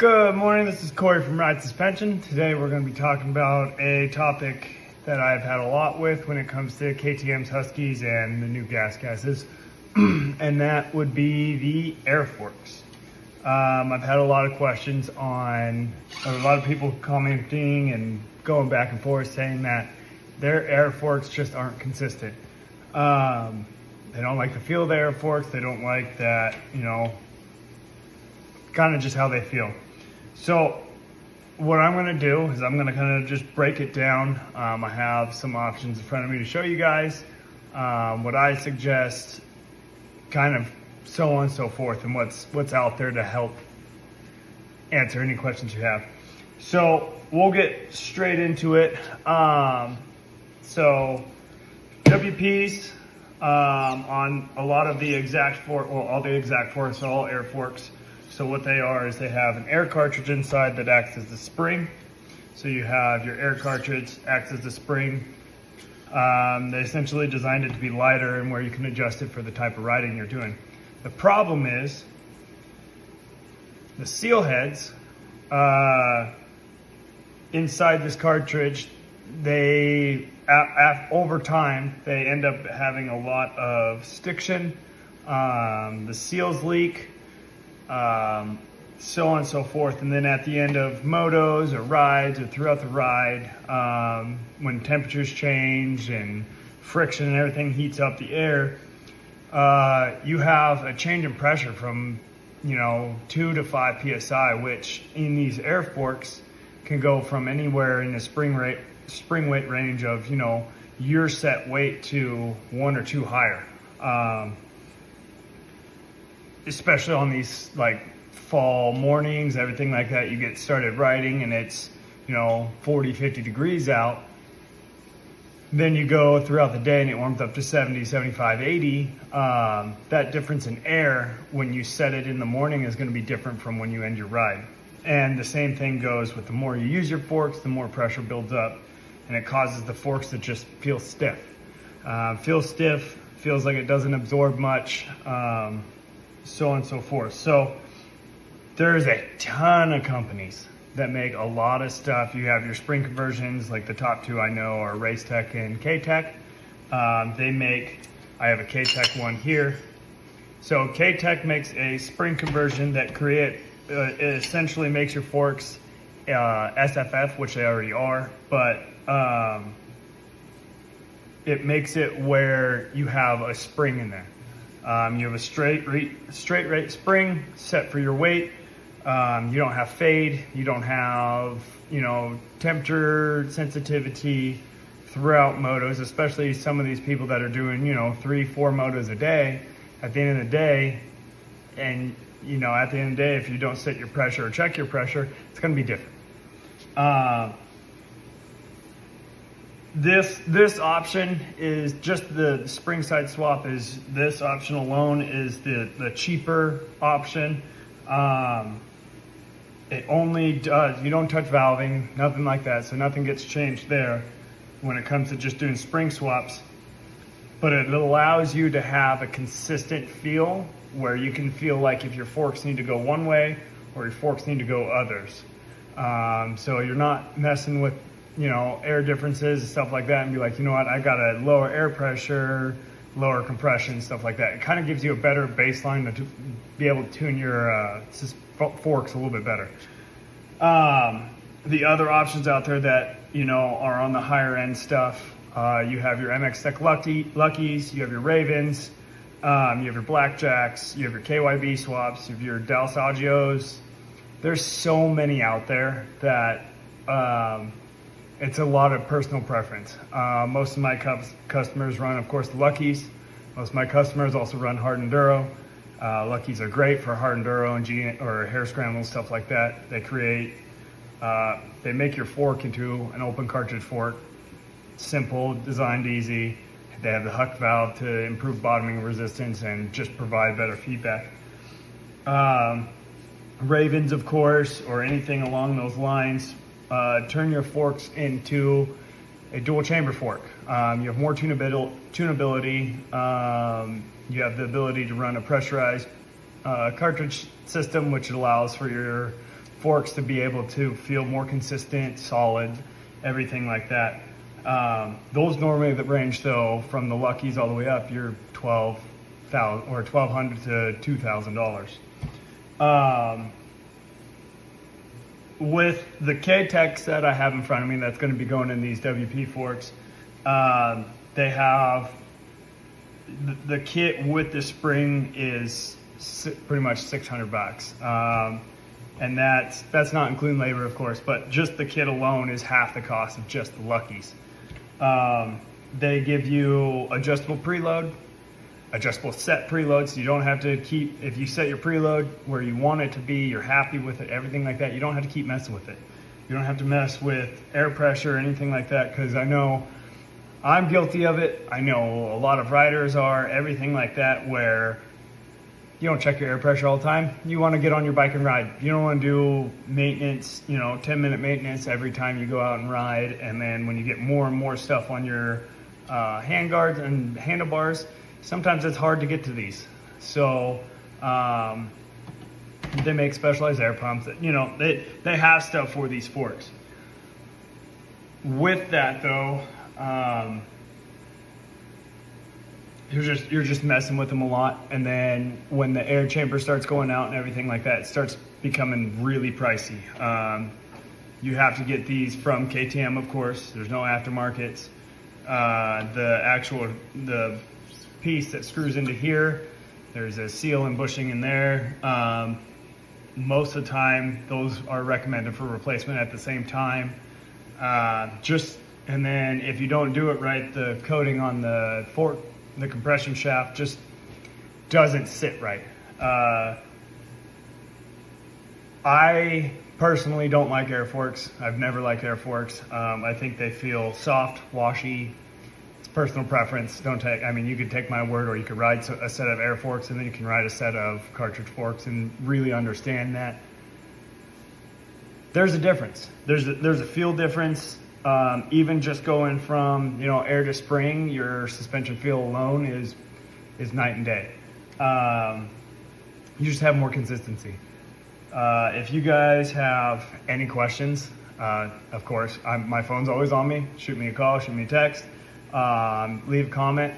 Good morning, this is Corey from Ride Suspension. Today we're going to be talking about a topic that I've had a lot with when it comes to KTM's Huskies and the new gas gases, and that would be the air forks. I've had a lot of questions on, a lot of people commenting and going back and forth saying that their air forks just aren't consistent. They don't like the feel of the air forks, they don't like that, kind of just how they feel. So what I'm going to do is I'm going to kind of just break it down. I have some options in front of me to show you guys what I suggest, kind of so on and so forth, and what's out there to help answer any questions you have. So we'll get straight into it. So WPs on a lot of the exact fork, well, all the exact forks, all air forks. So what they are is they have an air cartridge inside that acts as the spring. So you have your air cartridge acts as the spring. They essentially designed it to be lighter and where you can adjust it for the type of riding you're doing. The problem is the seal heads inside this cartridge, they over time they end up having a lot of stiction. The seals leak. So on and so forth. And then at the end of motos or rides or throughout the ride, when temperatures change and friction and everything heats up the air, you have a change in pressure from 2 to 5 psi, which in these air forks can go from anywhere in the spring weight range of your set weight to 1 or 2 higher. Especially on these like fall mornings, everything like that, you get started riding and it's 40, 50 degrees out. Then you go throughout the day and it warms up to 70, 75, 80. That difference in air when you set it in the morning is going to be different from when you end your ride. And the same thing goes with the more you use your forks, the more pressure builds up, and it causes the forks to just feel stiff. Feels like it doesn't absorb much. So on and so forth. So there's a ton of companies that make a lot of stuff. You have your spring conversions, like the top two I know are Racetech and K-Tech. I have a K-Tech one here. So K-Tech makes a spring conversion that it essentially makes your forks SFF, which they already are, but it makes it where you have a spring in there. You have a straight rate spring set for your weight. You don't have fade. You don't have, temperature sensitivity throughout motos, especially some of these people that are doing, 3-4 motos a day. At the end of the day, and, at the end of the day, if you don't set your pressure or check your pressure, it's going to be different. This option is just the spring side swap. Is this option alone is the cheaper option. It only does, you don't touch valving, nothing like that, so nothing gets changed there when it comes to just doing spring swaps. But it allows you to have a consistent feel where you can feel like if your forks need to go one way or your forks need to go others. So you're not messing with air differences and stuff like that and be like, I got a lower air pressure, lower compression, stuff like that. It kind of gives you a better baseline to be able to tune your forks a little bit better. The other options out there that, are on the higher end stuff, you have your MX Tech Luckies, you have your Ravens, you have your Blackjacks, you have your KYB swaps, you have your Dallas Agios. There's so many out there that, it's a lot of personal preference. Most of my customers run, of course, the Luckies. Most of my customers also run hard enduro. Luckies are great for hard enduro and or hair scrambles, stuff like that. They make your fork into an open cartridge fork. Simple, designed easy. They have the Huck valve to improve bottoming resistance and just provide better feedback. Ravens, of course, or anything along those lines. Turn your forks into a dual chamber fork. You have more tunability. You have the ability to run a pressurized cartridge system, which allows for your forks to be able to feel more consistent, solid, everything like that. Those normally that range though from the Luckies all the way up, you're $12,000 or $1,200 to $2,000. With the K-Tech set I have in front of me, that's going to be going in these WP forks. They have the kit with the spring is pretty much $600. And that's not including labor, of course, but just the kit alone is half the cost of just the Luckies. They give you adjustable preload, adjustable set preload, so you don't have to keep, if you set your preload where you want it to be, you're happy with it, everything like that, you don't have to keep messing with it. You don't have to mess with air pressure or anything like that, because I know I'm guilty of it. I know a lot of riders are, everything like that, where you don't check your air pressure all the time. You want to get on your bike and ride. You don't want to do maintenance, 10-minute maintenance every time you go out and ride. And then when you get more and more stuff on your handguards and handlebars, sometimes it's hard to get to these. So they make specialized air pumps that, they have stuff for these forks. With that though, you're just messing with them a lot, and then when the air chamber starts going out and everything like that, it starts becoming really pricey. You have to get these from KTM, of course. There's no aftermarkets. The piece that screws into here, there's a seal and bushing in there. Most of the time, those are recommended for replacement at the same time. And then if you don't do it right, the coating on the fork, the compression shaft, just doesn't sit right. I personally don't like air forks. I've never liked air forks. I think they feel soft, washy. It's personal preference. You could take my word, or you could ride a set of air forks and then you can ride a set of cartridge forks and really understand that. There's a difference. There's a feel difference. Even just going from air to spring, your suspension feel alone is night and day. You just have more consistency. If you guys have any questions, of course, my phone's always on me. Shoot me a call, shoot me a text, leave a comment.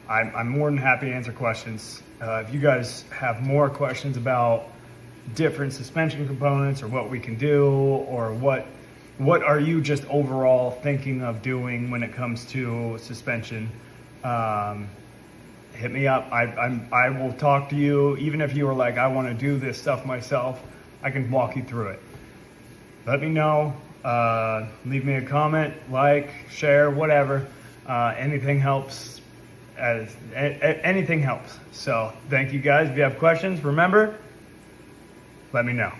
I'm more than happy to answer questions. If you guys have more questions about different suspension components or what we can do, or what are you just overall thinking of doing when it comes to suspension, hit me up. I will talk to you. Even if you were like, I want to do this stuff myself, I can walk you through it. Let me know. Leave me a comment, like, share, whatever. Anything helps. Anything helps. So thank you guys. If you have questions, remember, let me know.